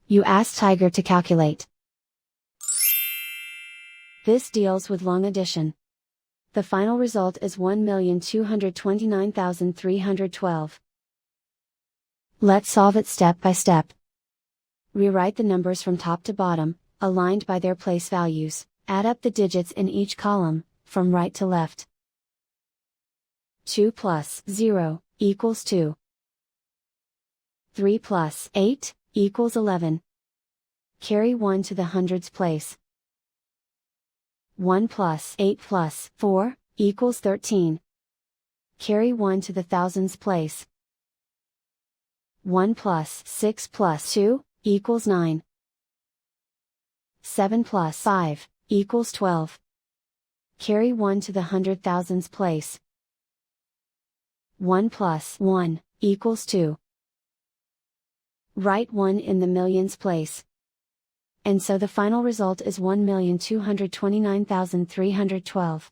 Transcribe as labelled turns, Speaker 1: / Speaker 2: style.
Speaker 1: You ask Tiger to calculate. This deals with long addition. The final result is 1,229,312. Let's solve it step by step. Rewrite the numbers from top to bottom, aligned by their place values. Add up the digits in each column, from right to left. 2 plus 0 equals 2. 3 plus 8 equals 11. Carry 1 to the hundreds place. 1 plus 8 plus 4 equals 13. Carry 1 to the thousands place. 1 plus 6 plus 2 equals 9. 7 plus 5 equals 12. Carry 1 to the hundred thousands place. 1 plus 1 equals 2. Write 1 in the millions place. And so the final result is 1,229,312.